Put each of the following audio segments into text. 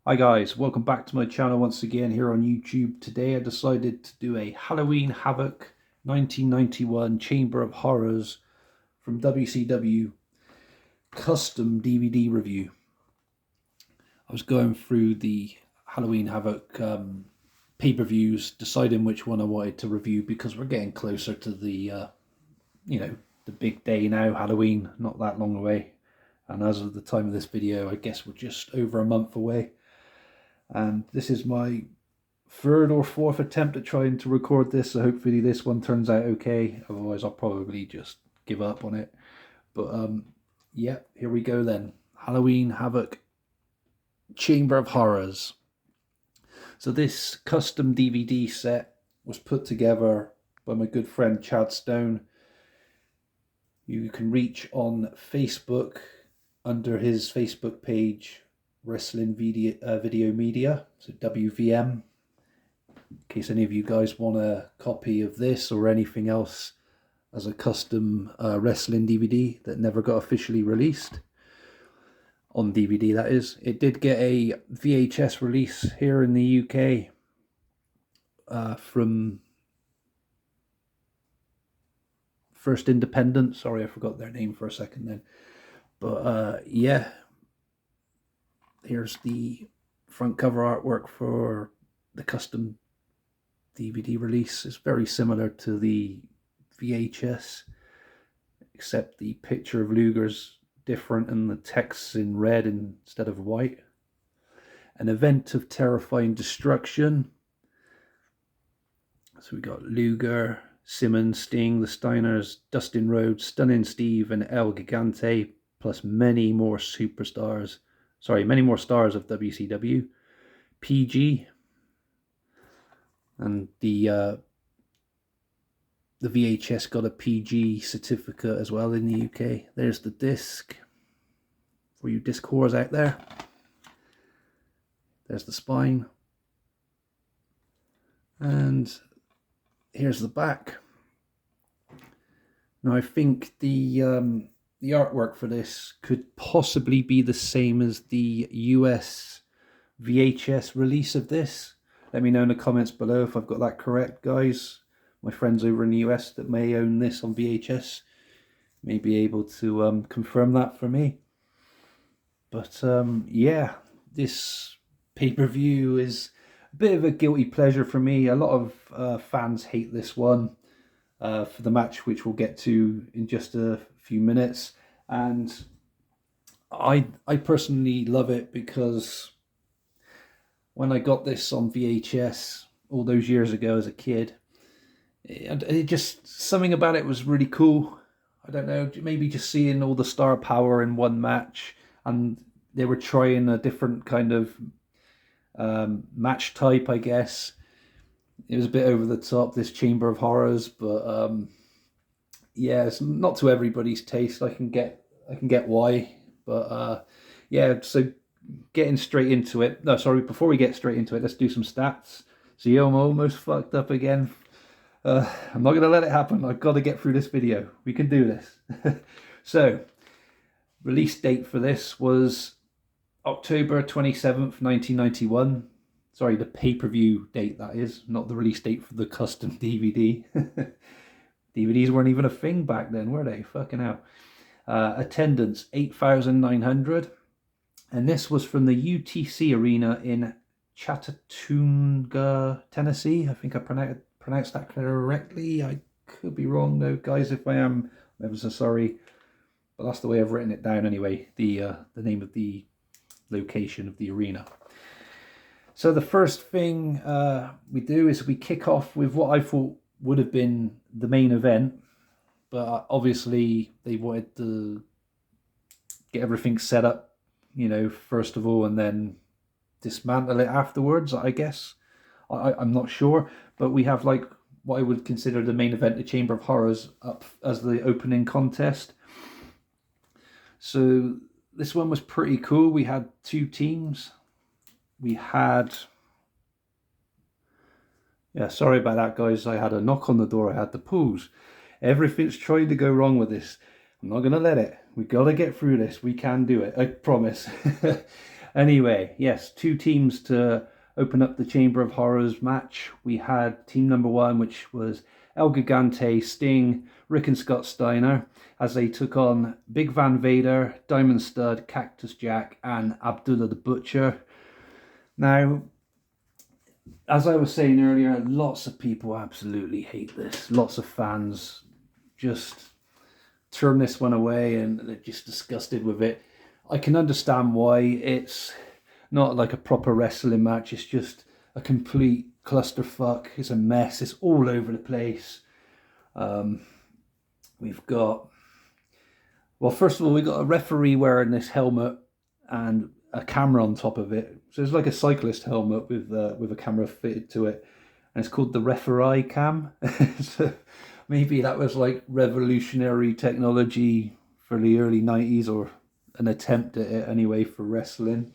Hi guys, welcome back to my channel once again here on YouTube. Today I decided to do a Halloween Havoc 1991 Chamber of Horrors from WCW custom DVD review. I was going through the Halloween Havoc pay-per-views, deciding which one I wanted to review because we're getting closer to the big day now, Halloween, not that long away. And as of the time of this video, I guess we're just over a month away. And this is my third or fourth attempt at trying to record this, so hopefully this one turns out okay. Otherwise I'll probably just give up on it. But yeah, here we go then. Halloween Havoc Chamber of Horrors. So this custom DVD set was put together by my good friend Chad Stone. You can reach on Facebook under his Facebook page, Wrestling Video Media, so WVM. In case any of you guys want a copy of this or anything else as a custom wrestling DVD that never got officially released. On DVD, that is. It did get a VHS release here in the UK from First Independent. Sorry, I forgot their name for a second then. But yeah, here's the front cover artwork for the custom DVD release. It's very similar to the VHS, except the picture of Luger's different and the text's in red instead of white. An event of terrifying destruction. So we got Luger, Simmons, Sting, the Steiners, Dustin Rhodes, Stunning Steve, and El Gigante, plus many more stars of WCW. PG, and the VHS got a PG certificate as well in the UK. There's the disc for you disc whores out there. There's the spine, and here's the back. Now I think the artwork for this could possibly be the same as the US VHS release of this. Let me know in the comments below if I've got that correct, guys. My friends over in the US that may own this on VHS may be able to confirm that for me. But yeah, this pay-per-view is a bit of a guilty pleasure for me. A lot of fans hate this one for the match, which we'll get to in just a few minutes. And I personally love it because when I got this on VHS all those years ago as a kid, it just, something about it was really cool. I don't know, maybe just seeing all the star power in one match, and they were trying a different kind of match type, I guess. It was a bit over the top, this Chamber of Horrors, but yeah, it's not to everybody's taste. I can get why, but yeah. So getting straight into it. No, sorry. Before we get straight into it, let's do some stats. See, I'm almost fucked up again. I'm not gonna let it happen. I've got to get through this video. We can do this. So, release date for this was October 27th, 1991. Sorry, the pay-per-view date, that is, not the release date for the custom DVD. DVDs weren't even a thing back then, were they? Fucking hell. Attendance, 8,900. And this was from the UTC Arena in Chattanooga, Tennessee. I think I pronounced that correctly. I could be wrong though, guys. If I am, I'm ever so sorry. But that's the way I've written it down anyway, the name of the location of the arena. So the first thing we do is we kick off with what I thought would have been the main event, but obviously they wanted to get everything set up, you know, first of all, and then dismantle it afterwards, I guess. I'm not sure, but we have like what I would consider the main event, the Chamber of Horrors, up as the opening contest. So this one was pretty cool. We had two teams. We had, yeah, sorry about that, guys. I had a knock on the door. I had to pause. Everything's trying to go wrong with this. I'm not going to let it. We got to get through this. We can do it. I promise. Anyway, yes, two teams to open up the Chamber of Horrors match. We had team number one, which was El Gigante, Sting, Rick and Scott Steiner, as they took on Big Van Vader, Diamond Stud, Cactus Jack, and Abdullah the Butcher. Now, as I was saying earlier, lots of people absolutely hate this. Lots of fans just turn this one away and they're just disgusted with it. I can understand why. It's not like a proper wrestling match. It's just a complete clusterfuck. It's a mess. It's all over the place. We've got, well, first of all, we've got a referee wearing this helmet and a camera on top of it. So it's like a cyclist helmet with a camera fitted to it. And it's called the referee cam. So maybe that was like revolutionary technology for the early 90s, or an attempt at it anyway for wrestling.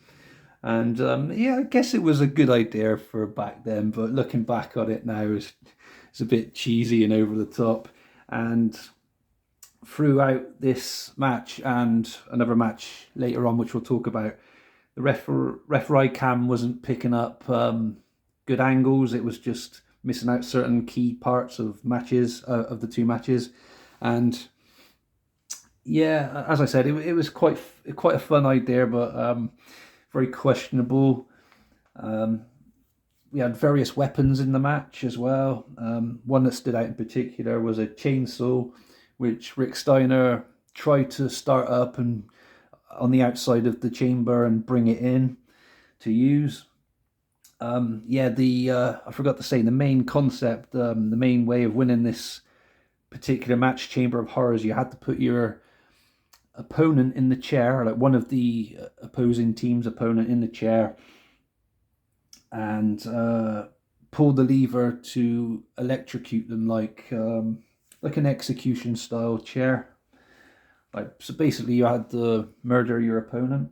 And yeah, I guess it was a good idea for back then, but looking back on it now, it's a bit cheesy and over the top. And throughout this match and another match later on, which we'll talk about, the referee cam wasn't picking up good angles. It was just missing out certain key parts of matches, of the two matches. And yeah, as I said, it was quite a fun idea, but very questionable. We had various weapons in the match as well. One that stood out in particular was a chainsaw, which Rick Steiner tried to start up and on the outside of the chamber and bring it in to use. I forgot to say, the main concept, the main way of winning this particular match, Chamber of Horrors, you had to put your opponent in the chair, like one of the opposing team's opponent in the chair, and pull the lever to electrocute them like an execution style chair. Like, so basically you had to murder your opponent,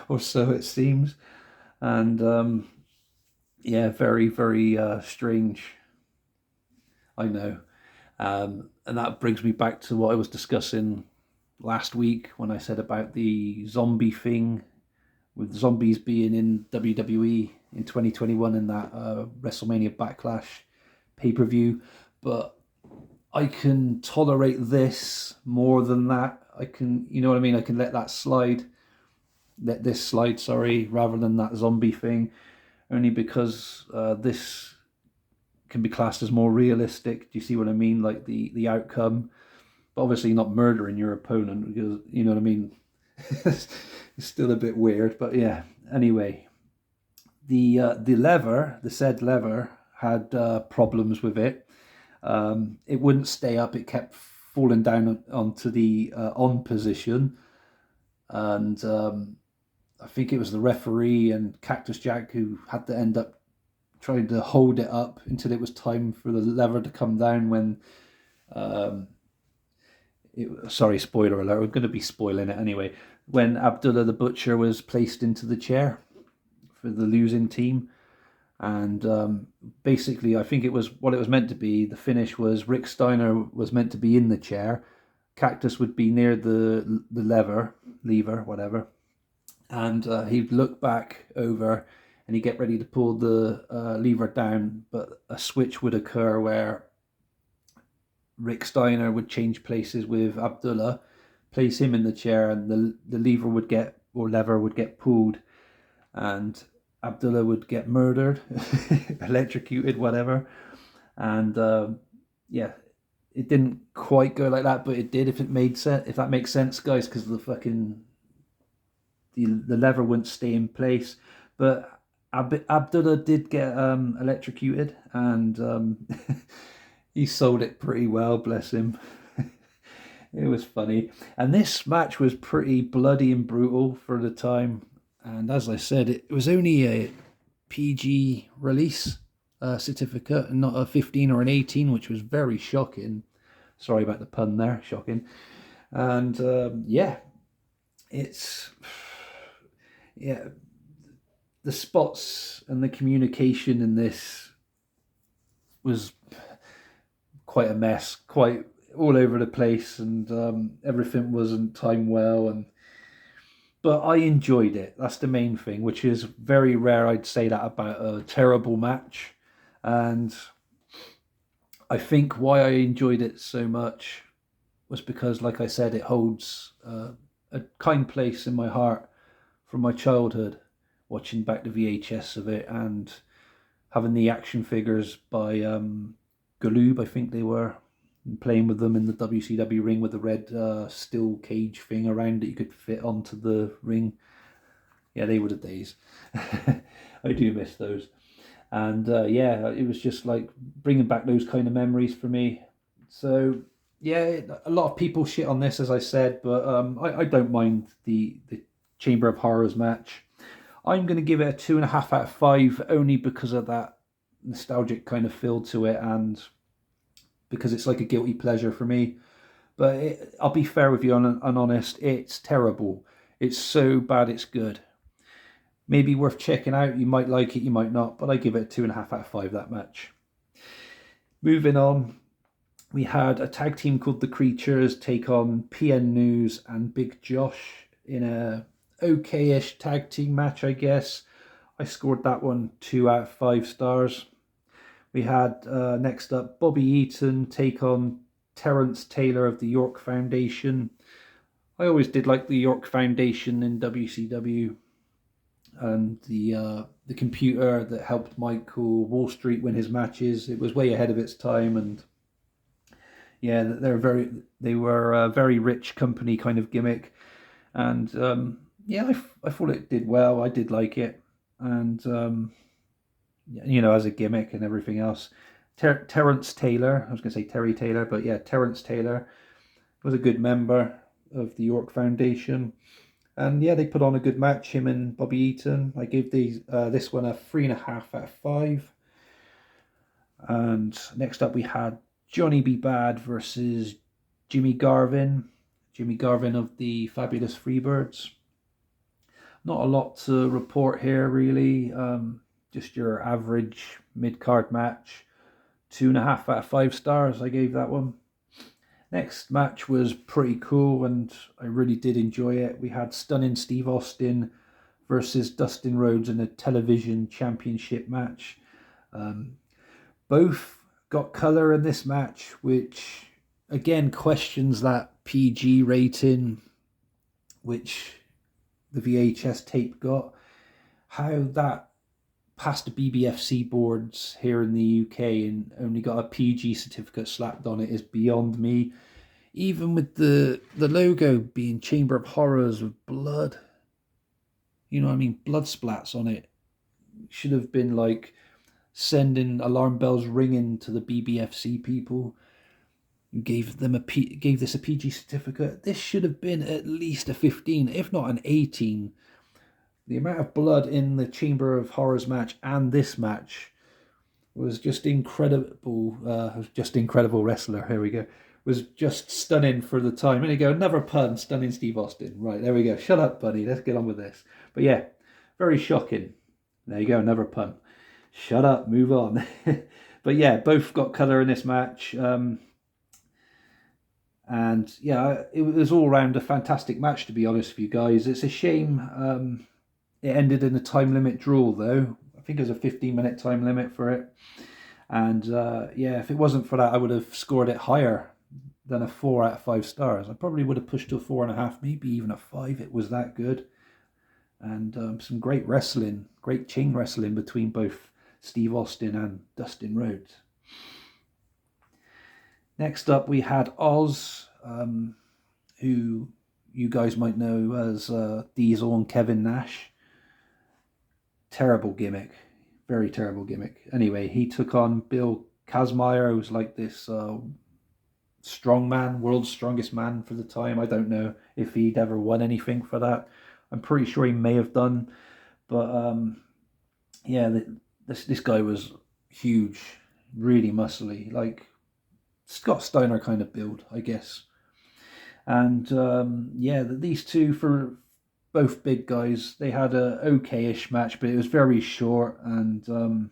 or so it seems. And yeah, very, very strange. I know. And that brings me back to what I was discussing last week when I said about the zombie thing, with zombies being in WWE in 2021 in that WrestleMania Backlash pay-per-view. But I can tolerate this more than that. I can, you know what I mean? I can let this slide, rather than that zombie thing, only because this can be classed as more realistic. Do you see what I mean? Like the outcome, but obviously not murdering your opponent, because, you know what I mean? It's still a bit weird, but yeah. Anyway, the said lever had problems with it. It wouldn't stay up. It kept falling down onto the on position, and I think it was the referee and Cactus Jack who had to end up trying to hold it up until it was time for the lever to come down. When sorry, spoiler alert, we're going to be spoiling it anyway. When Abdullah the Butcher was placed into the chair for the losing team. And basically, I think it was what it was meant to be. The finish was Rick Steiner was meant to be in the chair. Cactus would be near the lever, whatever. And he'd look back over and he'd get ready to pull the lever down. But a switch would occur where Rick Steiner would change places with Abdullah, place him in the chair, and the lever would get pulled, and Abdullah would get murdered, electrocuted, whatever. And yeah, it didn't quite go like that, but it did. If that makes sense, guys, because the lever wouldn't stay in place. But Abdullah did get electrocuted, and he sold it pretty well, bless him. It was funny. And this match was pretty bloody and brutal for the time. And as I said, it was only a PG release certificate and not a 15 or an 18, which was very shocking. Sorry about the pun there, shocking. And yeah, the spots and the communication in this was quite a mess, quite all over the place, and everything wasn't timed well. but I enjoyed it. That's the main thing, which is very rare. I'd say that about a terrible match. And I think why I enjoyed it so much was because, like I said, it holds a kind place in my heart from my childhood, watching back the VHS of it and having the action figures by Galoob, I think they were, and playing with them in the WCW ring with the red steel cage thing around that you could fit onto the ring. Yeah, they were the days. I do miss those. And yeah, it was just like bringing back those kind of memories for me. So yeah, a lot of people shit on this, as I said, but I don't mind the Chamber of Horrors match. I'm going to give it a 2.5 out of 5, only because of that nostalgic kind of feel to it, and because it's like a guilty pleasure for me. But I'll be fair with you and honest, it's terrible. It's so bad it's good. Maybe worth checking out. You might like it, you might not, but I give it a 2.5 out of 5, that match. Moving on, we had a tag team called The Creatures take on PN News and Big Josh in a okay-ish tag team match, I guess. I scored that one 2 out of 5 stars. We had next up Bobby Eaton take on Terence Taylor of the York Foundation. I always did like the York Foundation in WCW, and the computer that helped Michael Wall Street win his matches. It was way ahead of its time, and yeah, they were a very rich company kind of gimmick, and yeah, I thought it did well. I did like it, and you know, as a gimmick and everything else. Terence Taylor, I was going to say Terry Taylor, but yeah, Terence Taylor was a good member of the York Foundation. And yeah, they put on a good match, him and Bobby Eaton. I gave this one a 3.5 out of 5. And next up we had Johnny B. Bad versus Jimmy Garvin. Jimmy Garvin of the Fabulous Freebirds. Not a lot to report here, really. Just your average mid-card match. 2.5 out of 5 stars, I gave that one. Next match was pretty cool, and I really did enjoy it. We had Stunning Steve Austin versus Dustin Rhodes in a television championship match. Both got colour in this match, which again questions that PG rating which the VHS tape got. How that passed the BBFC boards here in the UK and only got a PG certificate slapped on it is beyond me. Even with the logo being Chamber of Horrors with blood, you know what I mean, blood splats on it, should have been like sending alarm bells ringing to the BBFC people. Gave this a PG certificate. This should have been at least a 15, if not an 18. The amount of blood in the Chamber of Horrors match and this match was just incredible. Just incredible wrestler. Here we go. Was just stunning for the time. And you go, another pun, Stunning Steve Austin. Right, there we go. Shut up, buddy. Let's get on with this. But yeah, very shocking. There you go, another pun. Shut up, move on. But yeah, both got colour in this match. And yeah, it was all around a fantastic match, to be honest with you guys. It's a shame it ended in a time limit draw, though. I think it was a 15-minute time limit for it. And yeah, if it wasn't for that, I would have scored it higher than a 4 out of 5 stars. I probably would have pushed to a 4.5, maybe even a 5. It was that good. And some great wrestling, great chain wrestling between both Steve Austin and Dustin Rhodes. Next up, we had Oz, who you guys might know as Diesel and Kevin Nash. Terrible gimmick. Very terrible gimmick. Anyway, he took on Bill Kazmaier, who was like this strong man, world's strongest man for the time. I don't know if he'd ever won anything for that. I'm pretty sure he may have done. But yeah, this guy was huge, really muscly, like Scott Steiner kind of build, I guess. And yeah, these two, for both big guys, they had a okay-ish match, but it was very short. And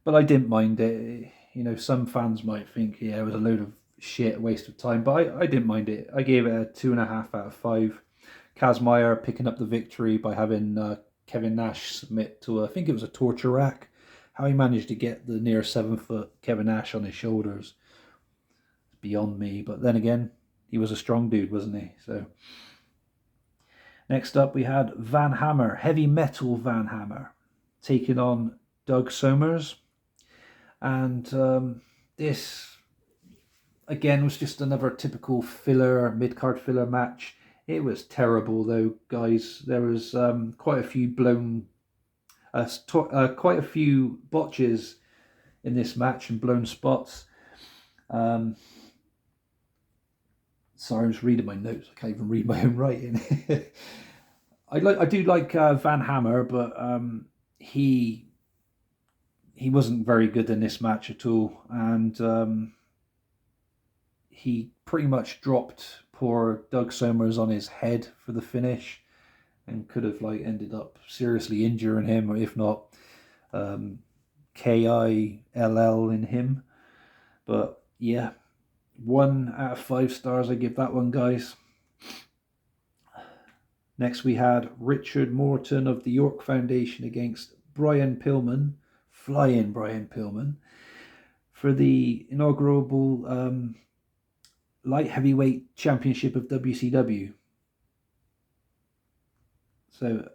but I didn't mind it. You know, some fans might think, yeah, it was a load of shit, a waste of time, but I didn't mind it. I gave it a 2.5 out of 5. Kazmaier picking up the victory by having Kevin Nash submit to, I think it was a torture rack. How he managed to get the near 7 foot Kevin Nash on his shoulders is beyond me. But then again, he was a strong dude, wasn't he? So next up we had Van Hammer, Heavy Metal Van Hammer, taking on Doug Somers. And this, again, was just another typical filler, mid-card filler match. It was terrible, though, guys. There was quite a few quite a few botches in this match and blown spots. Sorry, I'm just reading my notes. I can't even read my own writing. I do like Van Hammer, but he wasn't very good in this match at all, and he pretty much dropped poor Doug Somers on his head for the finish, and could have ended up seriously injuring him, or if not, KILL in him. But yeah, 1 out of 5 stars. I give that one, guys. Next we had Richard Morton of the York Foundation against Brian Pillman, Flying Brian Pillman, for the inaugural light heavyweight championship of WCW. So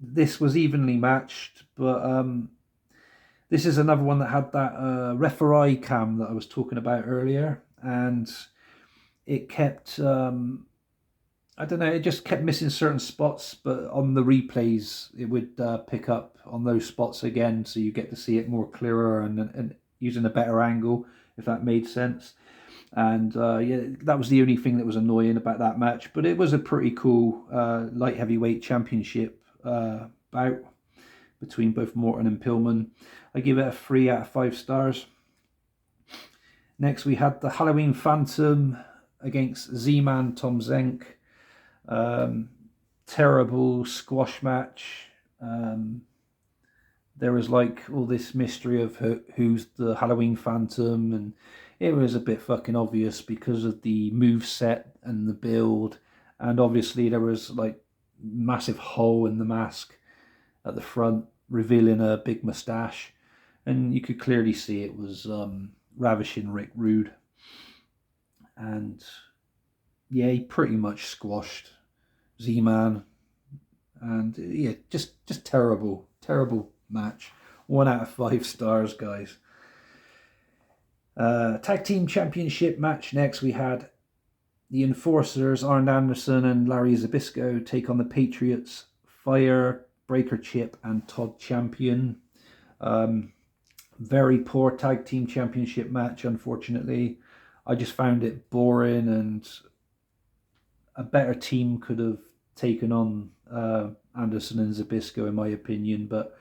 this was evenly matched, but this is another one that had that referee cam that I was talking about earlier, and it kept, I don't know, it just kept missing certain spots, but on the replays it would pick up on those spots again, so you get to see it more clearer and using a better angle, if that made sense. And yeah, that was the only thing that was annoying about that match, but it was a pretty cool light heavyweight championship bout between both Morton and Pillman. I give it a 3 out of 5 stars. Next we had the Halloween Phantom against Z-Man Tom Zenk. Terrible squash match. There was all this mystery of who's the Halloween Phantom, and it was a bit fucking obvious because of the move set and the build, and obviously there was massive hole in the mask at the front, revealing a big moustache, and you could clearly see it was ravishing Rick Rude. And yeah, he pretty much squashed Z-Man, and yeah, just terrible match. 1 out of 5 stars, guys. Tag team championship match. Next we had the Enforcers, Arn Anderson and Larry Zbyszko, take on the Patriots, Fire, Breaker Chip and Todd Champion. Very poor tag team championship match, unfortunately. I just found it boring, and a better team could have taken on Anderson and Zbyszko, in my opinion, but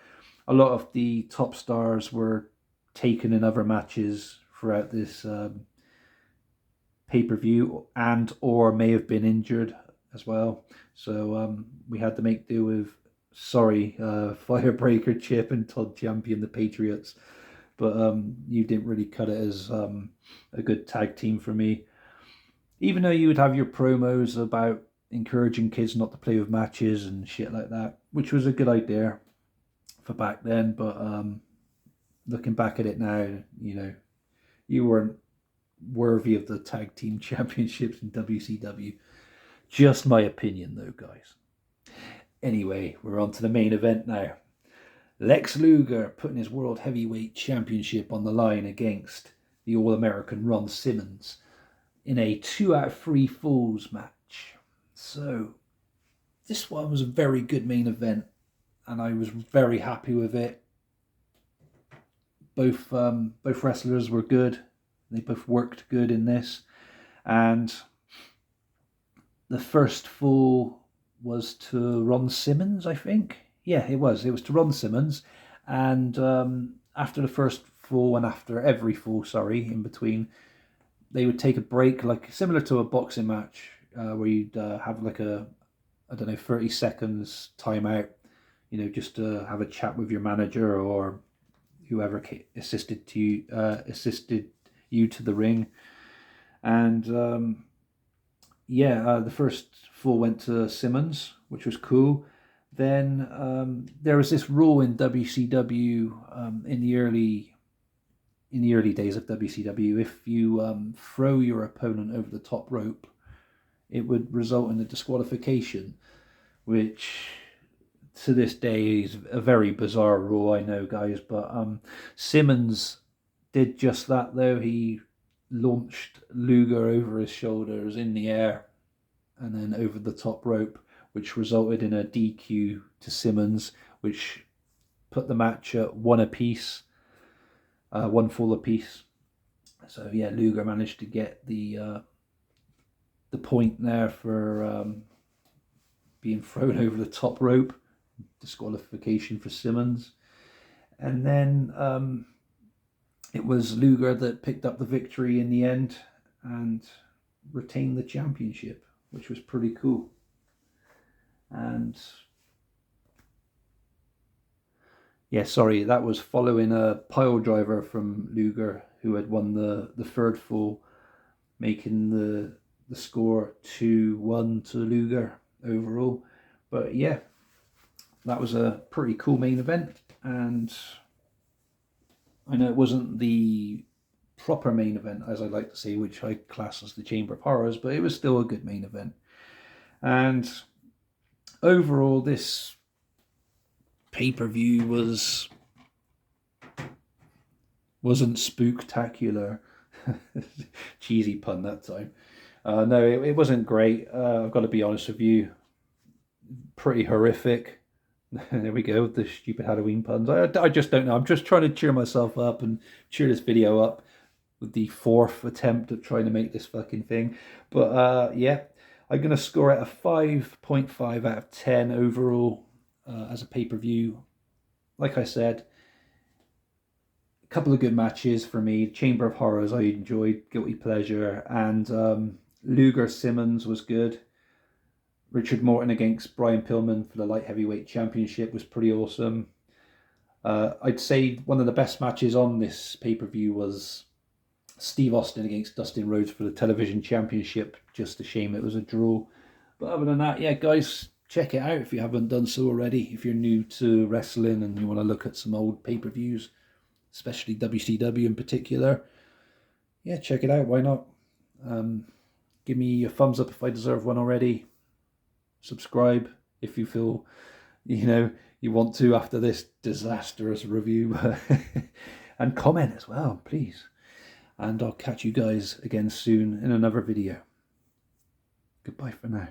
a lot of the top stars were taken in other matches throughout this pay-per-view, and or may have been injured as well. So we had to make do with, Firebreaker Chip and Todd Champion, the Patriots. But you didn't really cut it as a good tag team for me. Even though you would have your promos about encouraging kids not to play with matches and shit like that, which was a good idea for back then. But looking back at it now, you weren't worthy of the tag team championships in WCW. Just my opinion, though, guys. Anyway, we're on to the main event now. Lex Luger putting his World Heavyweight Championship on the line against the All-American Ron Simmons in a 2 out of 3 falls match. So this one was a very good main event, and I was very happy with it. Both wrestlers were good. They both worked good in this, and the first fall was to Ron Simmons, I think. Yeah, it was. It was to Ron Simmons, and after the first fall and after every fall, in between, they would take a break, similar to a boxing match, where you'd have a 30 seconds timeout, just to have a chat with your manager or whoever assisted you to the ring. And yeah, the first fall went to Simmons, which was cool. Then there was this rule in WCW in the early days of WCW. If you throw your opponent over the top rope, it would result in a disqualification, which to this day is a very bizarre rule, I know, guys. But Simmons did just that, though. He launched Luger over his shoulders in the air and then over the top rope, which resulted in a DQ to Simmons, which put the match at one apiece, one fall apiece. So yeah, Luger managed to get the point there for being thrown over the top rope, disqualification for Simmons, and then it was Luger that picked up the victory in the end and retained the championship, which was pretty cool. And yeah, sorry, that was following a pile driver from Luger, who had won the third fall, making the score 2-1 to Luger overall. But yeah, that was a pretty cool main event, and I know it wasn't the proper main event, as I like to say, which I class as the Chamber of Horrors, but it was still a good main event. And overall, this pay-per-view wasn't spooktacular. Cheesy pun that time. No, it wasn't great. I've got to be honest with you. Pretty horrific. There we go, the stupid Halloween puns. I just don't know. I'm just trying to cheer myself up and cheer this video up with the fourth attempt at trying to make this fucking thing. But yeah, I'm going to score it a 5.5 out of 10 overall as a pay-per-view. Like I said, a couple of good matches for me. Chamber of Horrors I enjoyed, Guilty Pleasure, and Luger Simmons was good. Richard Morton against Brian Pillman for the light heavyweight championship was pretty awesome. I'd say one of the best matches on this pay-per-view was Steve Austin against Dustin Rhodes for the television championship. Just a shame it was a draw. But other than that, yeah, guys, check it out if you haven't done so already. If you're new to wrestling and you want to look at some old pay-per-views, especially WCW in particular, yeah, check it out. Why not? Give me a thumbs up if I deserve one already. Subscribe if you feel, you want to after this disastrous review. And comment as well, please. And I'll catch you guys again soon in another video. Goodbye for now.